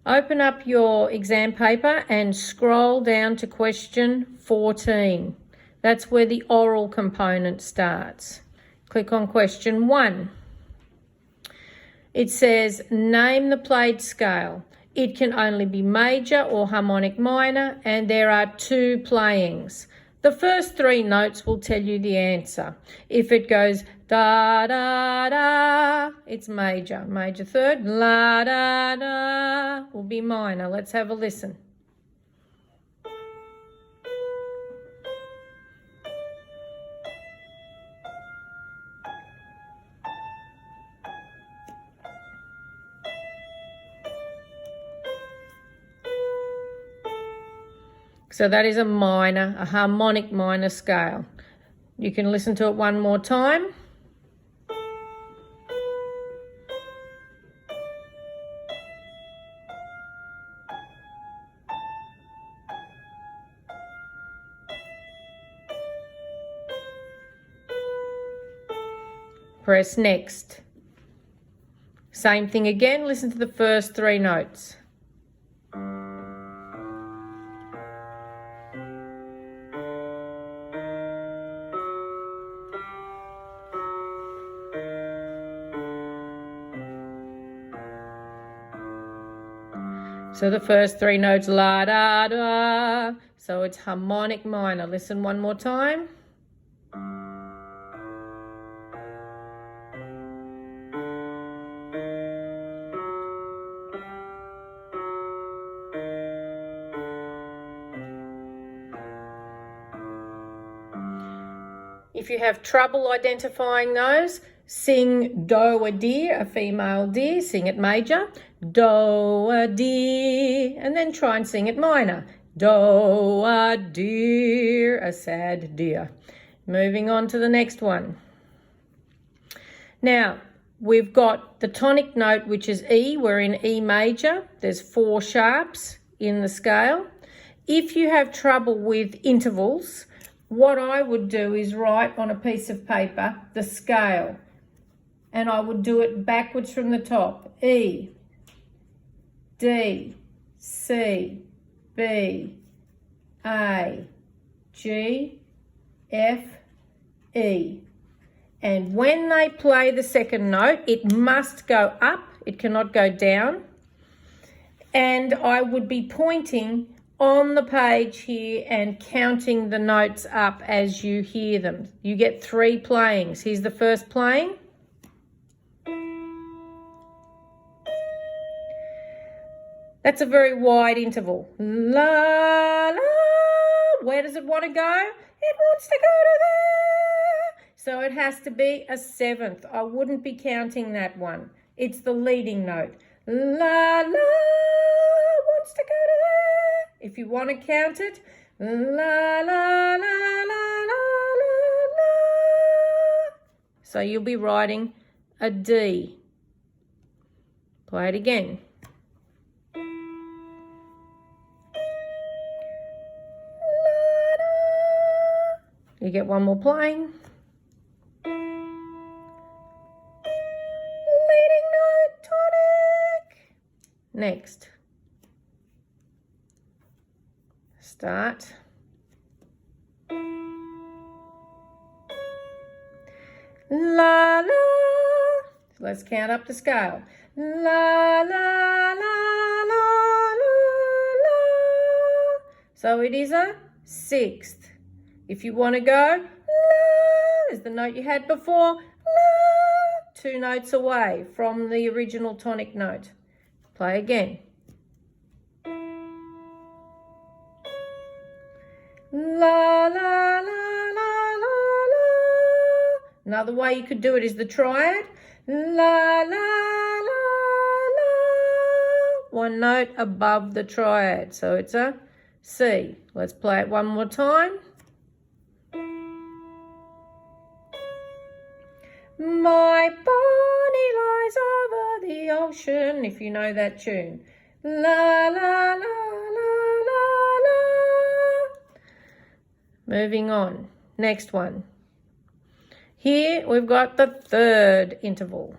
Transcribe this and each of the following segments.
Open up your exam paper and scroll down to question 14. That's where the oral component starts. Click on question 1. It says, name the played scale. It can only be major or harmonic minor, and there are 2 playings. The first 3 notes will tell you the answer. If it goes da da da, it's major. Major third, la da da will be minor. Let's have a listen. So that is a minor, a harmonic minor scale. You can listen to it one more time. Press next. Same thing again, listen to the first 3 notes. So the first 3 notes, la da da, so it's harmonic minor. Listen one more time. If you have trouble identifying those, sing do a deer, a female deer, sing it major, do a deer, and then try and sing it minor, do a deer, a sad deer. Moving on to the next one. Now, we've got the tonic note, which is E. We're in E major. There's 4 sharps in the scale. If you have trouble with intervals, what I would do is write on a piece of paper the scale, and I would do it backwards from the top. E, D, C, B, A, G, F, E. And when they play the second note, it must go up. It cannot go down. And I would be pointing on the page here and counting the notes up as you hear them. You get 3 playings. Here's the first playing. That's a very wide interval. La, la. Where does it want to go? It wants to go to there. So it has to be a 7th. I wouldn't be counting that one. It's the leading note. La, la, wants to go to there. If you want to count it, la, la, la, la, la, la, la. So you'll be writing a D. Play it again. You get one more playing. Leading note, tonic. Next. Start. La, la. Let's count up the scale. La, la, la, la, la, la. So it is a 6th. If you want to go, la, is the note you had before, la, 2 notes away from the original tonic note. Play again. La, la, la, la, la, la. Another way you could do it is the triad. La, la, la, la. 1 note above the triad. So it's a C. Let's play it one more time. My bonnie lies over the ocean, if you know that tune. La, la, la, la, la, la. Moving on. Next one. Here we've got the 3rd interval.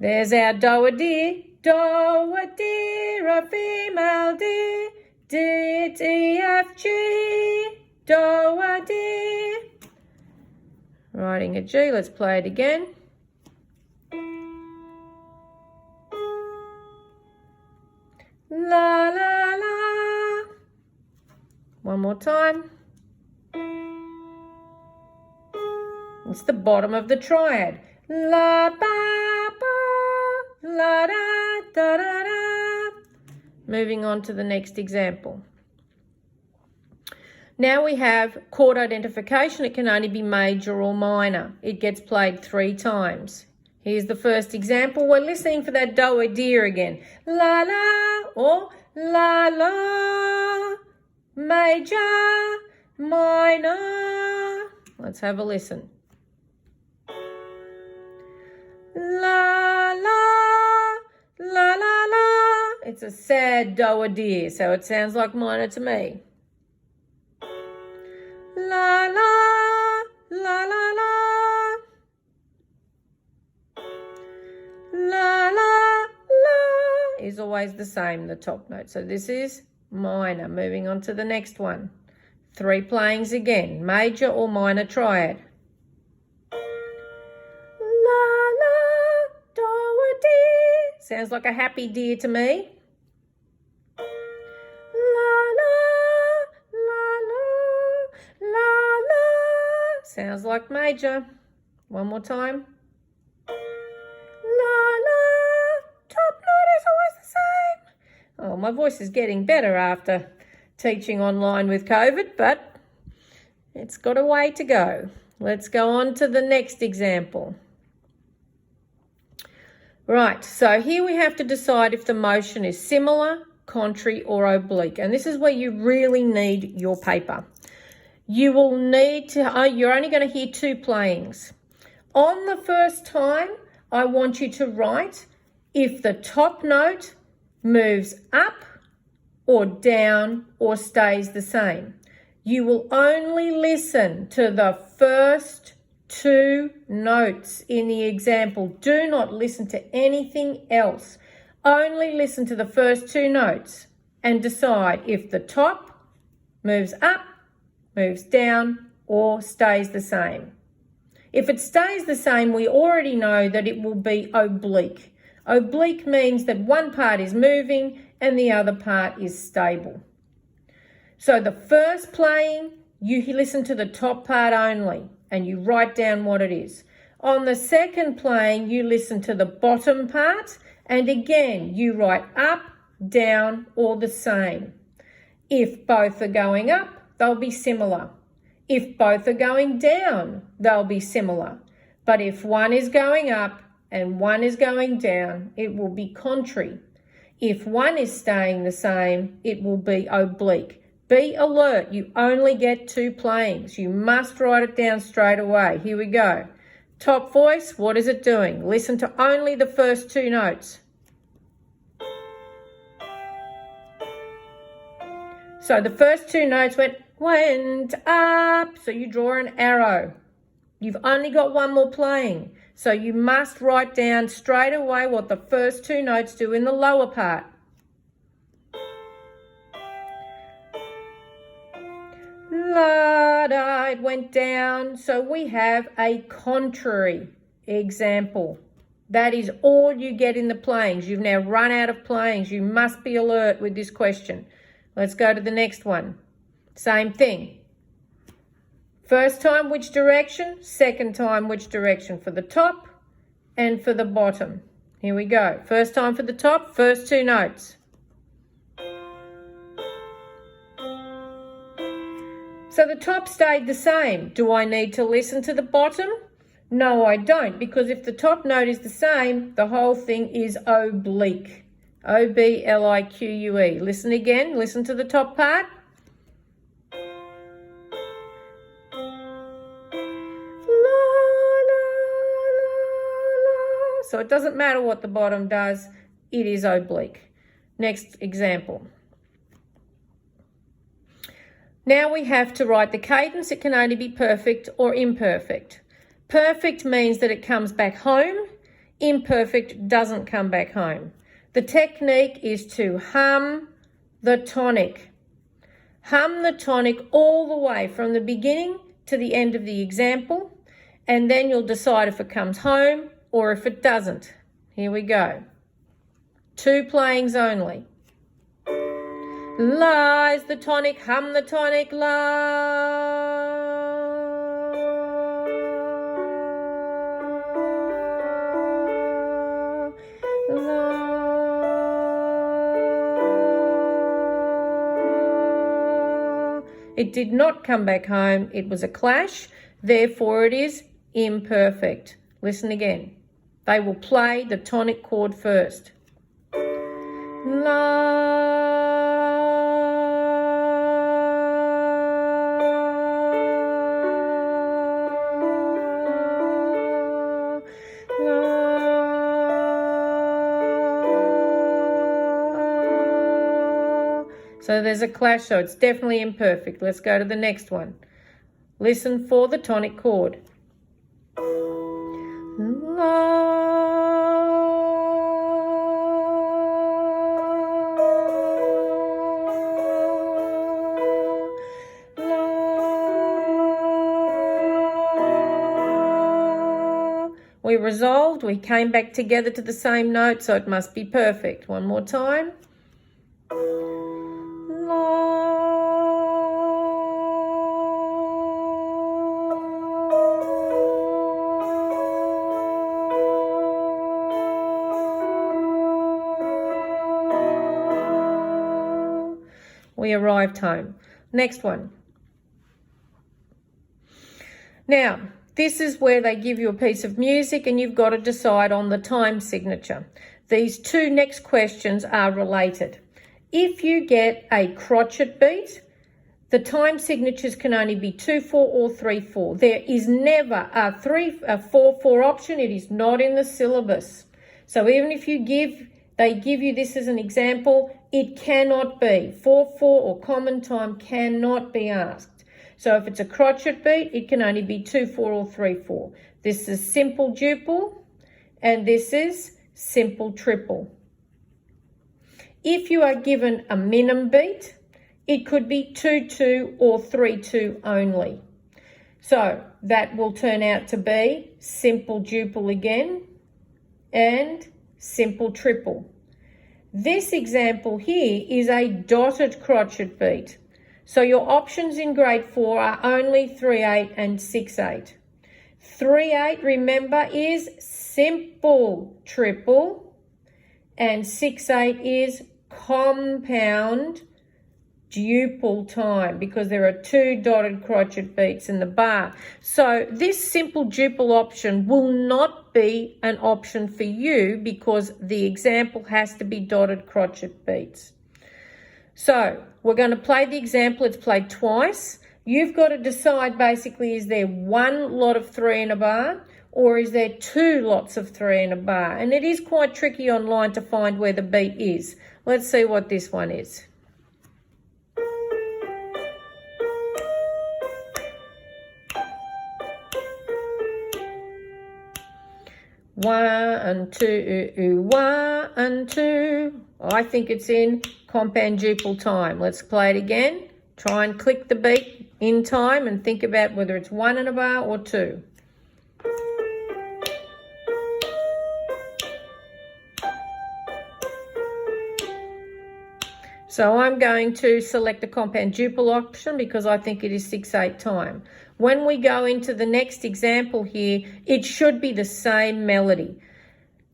There's our do a deer. Do a deer, a female deer. D, E, F, G. Do a deer. Writing a G. Let's play it again. La, la, la. One more time. It's the bottom of the triad. La, ba, ba, la, da, da, da, da. Moving on to the next example. Now we have chord identification. It can only be major or minor. It gets played 3 times. Here's the first example. We're listening for that do a deer again. La, la, or la, la, major, minor. Let's have a listen. La, la, la, la, la. It's a sad do a deer, so it sounds like minor to me. La, la, la, la, la. La, la, la is always the same, the top note. So this is minor. Moving on to the next one. 3 playings again, major or minor triad. La, la, do a deer. Sounds like a happy deer to me. La, la, la, la, la, la. Sounds like major. One more time. Oh, my voice is getting better after teaching online with COVID, but it's got a way to go. Let's go on to the next example. Right, so here we have to decide if the motion is similar, contrary, or oblique. And this is where you really need your paper. You will need to, you're only going to hear 2 playings. On the first time, I want you to write if the top note moves up or down or stays the same. You will only listen to the first 2 notes in the example. Do not listen to anything else. Only listen to the first 2 notes and decide if the top moves up, moves down, or stays the same. If it stays the same, we already know that it will be oblique. Oblique means that one part is moving and the other part is stable. So the first playing, you listen to the top part only and you write down what it is. On the second playing, you listen to the bottom part and again, you write up, down, or the same. If both are going up, they'll be similar. If both are going down, they'll be similar. But if one is going up and one is going down, it will be contrary. If one is staying the same, it will be oblique. Be alert. You only get 2 playings. You must write it down straight away. Here we go. Top voice, what is it doing? Listen to only the first 2 notes. So the first 2 notes went up. So you draw an arrow. You've only got 1 more playing. So you must write down straight away what the first 2 notes do in the lower part. La, da, it went down. So we have a contrary example. That is all you get in the playings. You've now run out of playings. You must be alert with this question. Let's go to the next one. Same thing. First time, which direction? Second time, which direction? For the top and for the bottom. Here we go. First time for the top, first 2 notes. So the top stayed the same. Do I need to listen to the bottom? No, I don't, because if the top note is the same, the whole thing is oblique. O-B-L-I-Q-U-E. Listen again. Listen to the top part. So it doesn't matter what the bottom does, it is oblique. Next example. Now we have to write the cadence. It can only be perfect or imperfect. Perfect means that it comes back home. imperfect, doesn't come back home. The technique is to hum the tonic. Hum the tonic all the way from the beginning to the end of the example, and then you'll decide if it comes home or if it doesn't. Here we go. 2 playings only. La is the tonic, hum the tonic, la. It did not come back home. It was a clash. Therefore, it is imperfect. Listen again. They will play the tonic chord first. La. So there's a clash, so it's definitely imperfect. Let's go to the next one. Listen for the tonic chord. La. We resolved, we came back together to the same note, so it must be perfect. One more time. We arrived home. Next one. Now, this is where they give you a piece of music and you've got to decide on the time signature. These 2 next questions are related. If you get a crotchet beat, the time signatures can only be 2/4 or 3/4. There is never a 4/4 option. It is not in the syllabus. So even if they give you this as an example, it cannot be. 4/4 or common time cannot be asked. So if it's a crotchet beat, it can only be 2/4 or 3/4. This is simple duple and this is simple triple. If you are given a minim beat, it could be 2/2 or 3/2 only. So that will turn out to be simple duple again and simple triple. This example here is a dotted crotchet beat. So your options in grade 4 are only 3/8 and 6/8. 3/8, remember, is simple triple and 6/8 is compound duple time because there are 2 dotted crotchet beats in the bar. So this simple duple option will not be an option for you because the example has to be dotted crotchet beats. So we're going to play the example. It's played twice. You've got to decide basically, is there 1 lot of 3 in a bar or is there 2 lots of 3 in a bar? And it is quite tricky online to find where the beat is. Let's see what this one is. 1, 2, 1, 2. I think it's in compound duple time. Let's play it again. Try and click the beat in time and think about whether it's 1 in a bar or 2. So I'm going to select the compound duple option because I think it is 6/8 time. When we go into the next example here, it should be the same melody.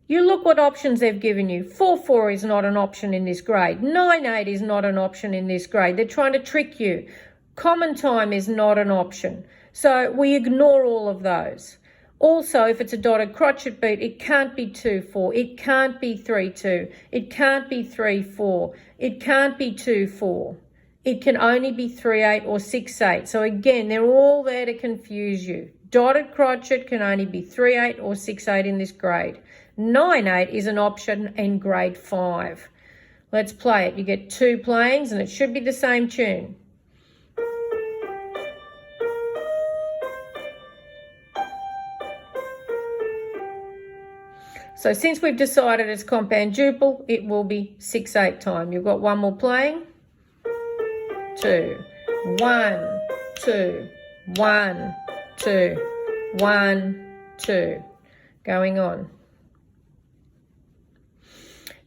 You look what options they've given you. 4/4 is not an option in this grade. 9/8 is not an option in this grade. They're trying to trick you. Common time is not an option. So we ignore all of those. Also, if it's a dotted crotchet beat, it can't be 2/4. It can't be 3/2. It can't be 3/4. It can't be 2/4. It can only be 3/8 or 6/8. So again, they're all there to confuse you. Dotted crotchet can only be 3/8 or 6/8 in this grade. 9/8 is an option in grade 5. Let's play it. You get 2 playings and it should be the same tune. So since we've decided it's compound duple, it will be 6/8 time. You've got one more playing. 2, 1, 2, 1, 2, 1, 2. Going on.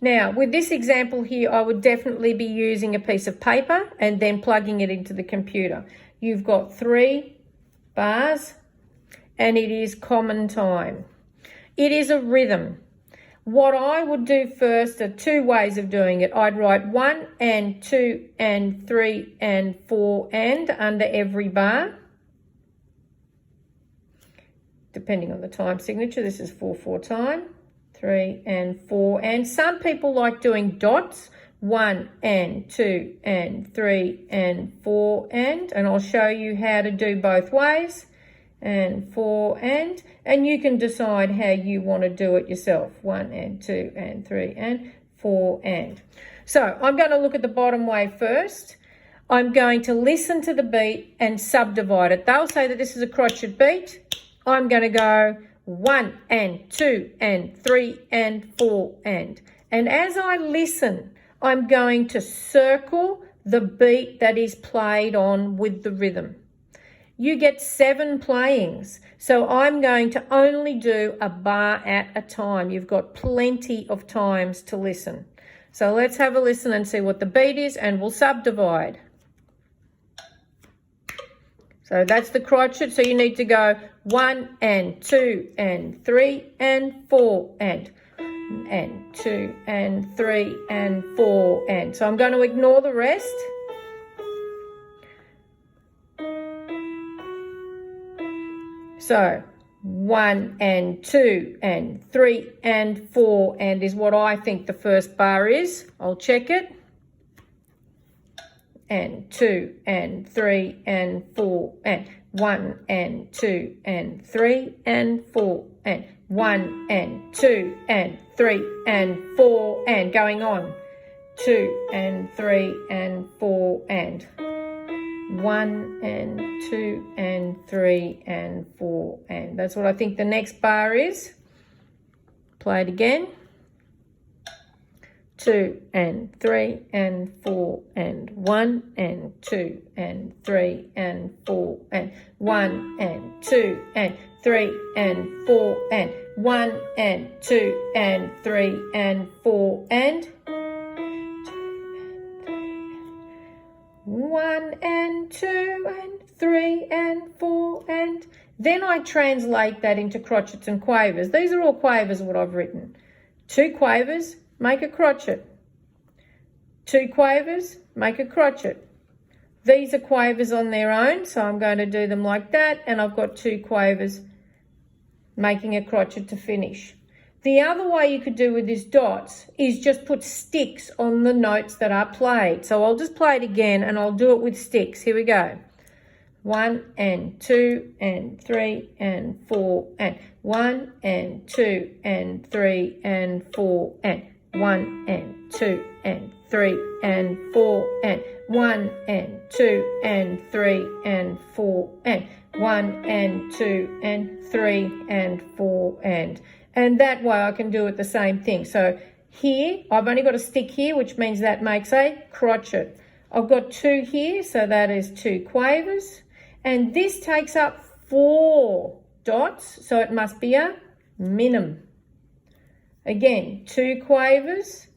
Now, with this example here, I would definitely be using a piece of paper and then plugging it into the computer. You've got 3 bars and it is common time. It is a rhythm. What I would do first are 2 ways of doing it. I'd write 1 and 2 and 3 and 4 and under every bar. Depending on the time signature, this is 4/4 time. 3 and 4 and some people like doing dots, 1 and 2 and 3 and 4 and I'll show you how to do both ways, and 4 and you can decide how you want to do it yourself, 1 and 2 and 3 and 4 and. So I'm going to look at the bottom way first. I'm going to listen to the beat and subdivide it. They'll say that this is a crotchet beat. I'm going to go 1 and 2 and 3 and 4 and as I listen, I'm going to circle the beat that is played on with the rhythm. You get 7 playings, so I'm going to only do a bar at a time. You've got plenty of times to listen. So let's have a listen and see what the beat is, and we'll subdivide. So that's the crotchet, so you need to go 1 and 2 and 3 and 4 and 2 and 3 and 4 and. So I'm going to ignore the rest. So 1 and 2 and 3 and 4 and is what I think the first bar is. I'll check it. And 2 and 3 and 4 and 1 and 2 and 3 and 4 and 1 and 2 and 3 and 4 and going on. 2 and 3 and 4 and 1 and 2 and 3 and 4 and. That's what I think the next bar is. Play it again. 2 and 3 and 4 and 1 and 2 and 3 and 4 and 1 and 2 and 3 and 4 and 1 and 2 and 3 and 4 and 1 and 2 and 3 and 4 and. Then I translate that into crotchets and quavers. These are all quavers what I've written. 2 quavers, make a crotchet. 2 quavers, make a crotchet. These are quavers on their own, so I'm going to do them like that, and I've got 2 quavers making a crotchet to finish. The other way you could do with these dots is just put sticks on the notes that are played. So I'll just play it again and I'll do it with sticks. Here we go. 1 and 2 and 3 and 4 and 1 and 2 and 3 and 4 and 1 and 2 and 3 and 4 and 1 and 2 and 3 and 4 and 1 and 2 and 3 and 4 and that way I can do it the same thing. So here I've only got a stick here, which means that makes a crotchet. I've got 2 here, so that is 2 quavers, and this takes up 4 dots, so it must be a minim. Again, 2 quavers,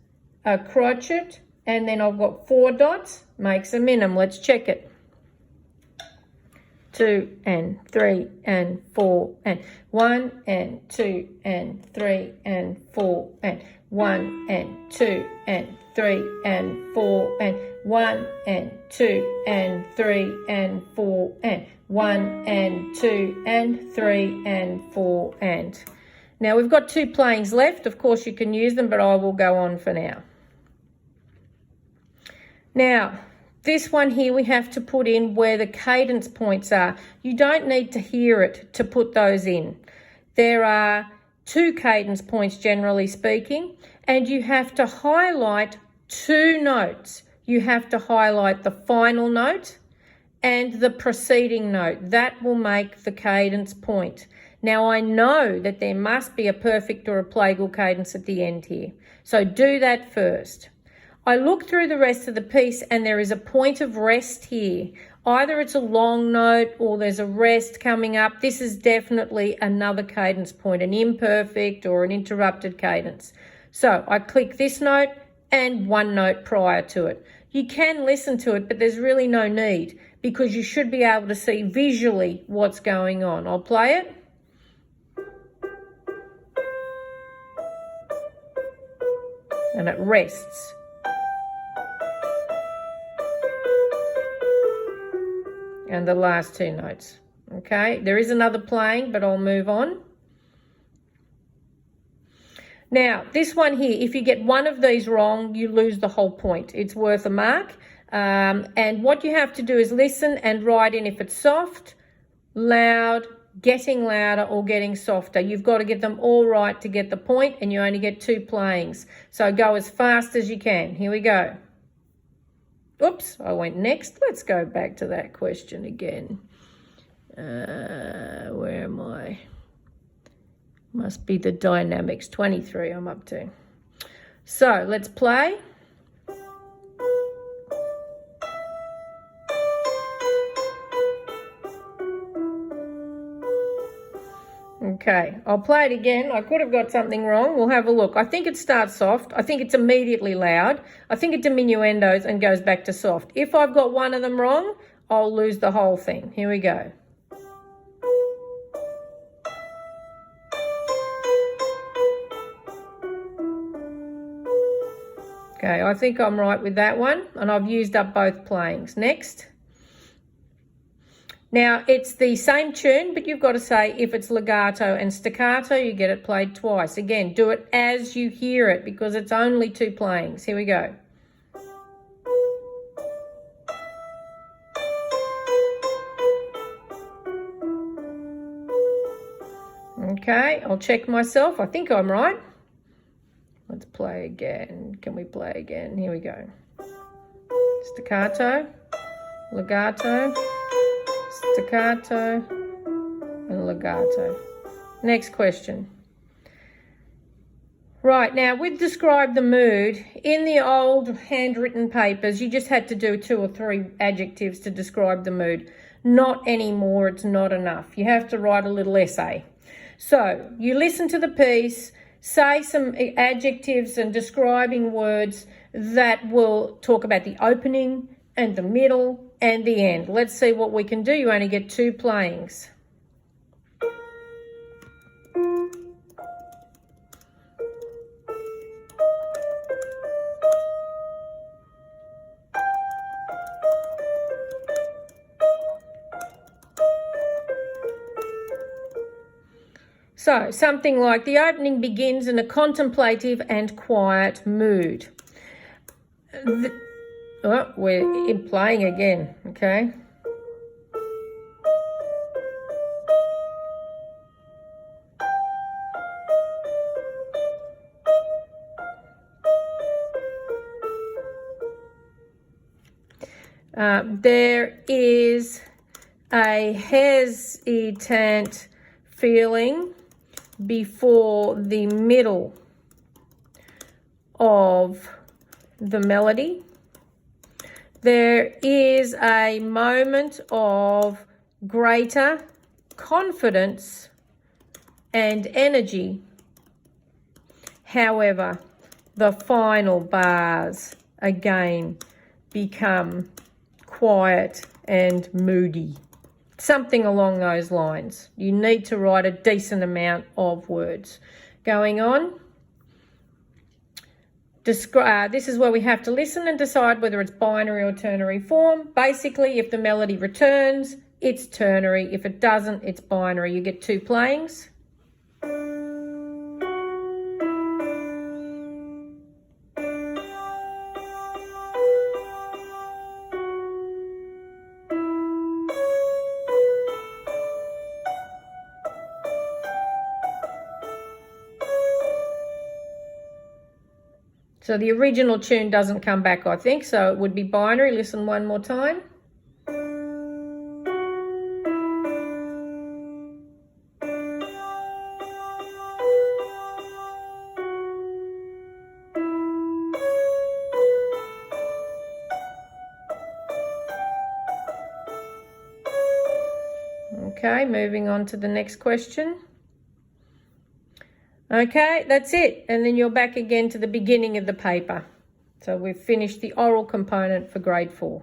a crotchet, and then I've got 4 dots, makes a minim. Let's check it. 2 and 3 and 4 and 1 and 2 and 3 and 4 and 1 and 2 and 3 and 4 and 1 and 2 and 3 and 4 and 1 and 2 and 3 and 4 and. Now we've got 2 playings left. Of course you can use them, but I will go on for now. Now, this one here we have to put in where the cadence points are. You don't need to hear it to put those in. There are 2 cadence points generally speaking, and you have to highlight 2 notes. You have to highlight the final note and the preceding note. That will make the cadence point. Now I know that there must be a perfect or a plagal cadence at the end here. So do that first. I look through the rest of the piece and there is a point of rest here. Either it's a long note or there's a rest coming up. This is definitely another cadence point, an imperfect or an interrupted cadence. So I click this note and one note prior to it. You can listen to it, but there's really no need because you should be able to see visually what's going on. I'll play it. And it rests. And the last two notes. Okay, there is another playing, but I'll move on. Now, this one here, if you get one of these wrong, you lose the whole point. It's worth a mark. And what you have to do is listen and write in if it's soft, loud, getting louder, or getting softer. You've got to get them all right to get the point, and you only get 2 playings. So go as fast as you can. Here we go. Oops, I went next. Let's go back to that question again. Where am I? Must be the dynamics. 23 I'm up to. So let's play. Okay, I'll play it again. I could have got something wrong. We'll have a look. I think it starts soft. I think it's immediately loud. I think it diminuendos and goes back to soft. If I've got one of them wrong, I'll lose the whole thing. Here we go. Okay, I think I'm right with that one, and I've used up both playings. Next. Now, it's the same tune, but you've got to say if it's legato and staccato, you get it played twice. Again, do it as you hear it because it's only 2 playings. Here we go. Okay, I'll check myself. I think I'm right. Let's play again. Can we play again? Here we go. Staccato, legato, staccato, and legato. Next question. Right, now with describe the mood, in the old handwritten papers, you just had to do 2 or 3 adjectives to describe the mood. Not anymore, it's not enough. You have to write a little essay. So you listen to the piece, say some adjectives and describing words that will talk about the opening and the middle and the end. Let's see what we can do. You only get 2 playings. So, something like the opening begins in a contemplative and quiet mood. We're playing again, okay? There is a hesitant feeling before the middle of the melody. There is a moment of greater confidence and energy. However, the final bars again become quiet and moody. Something along those lines. You need to write a decent amount of words. Going on. This is where we have to listen and decide whether it's binary or ternary form. Basically, if the melody returns, it's ternary. If it doesn't, it's binary. You get 2 playings. So the original tune doesn't come back, I think, so it would be binary. Listen one more time. Okay, moving on to the next question. Okay, that's it. And then you're back again to the beginning of the paper. So we've finished the oral component for grade 4.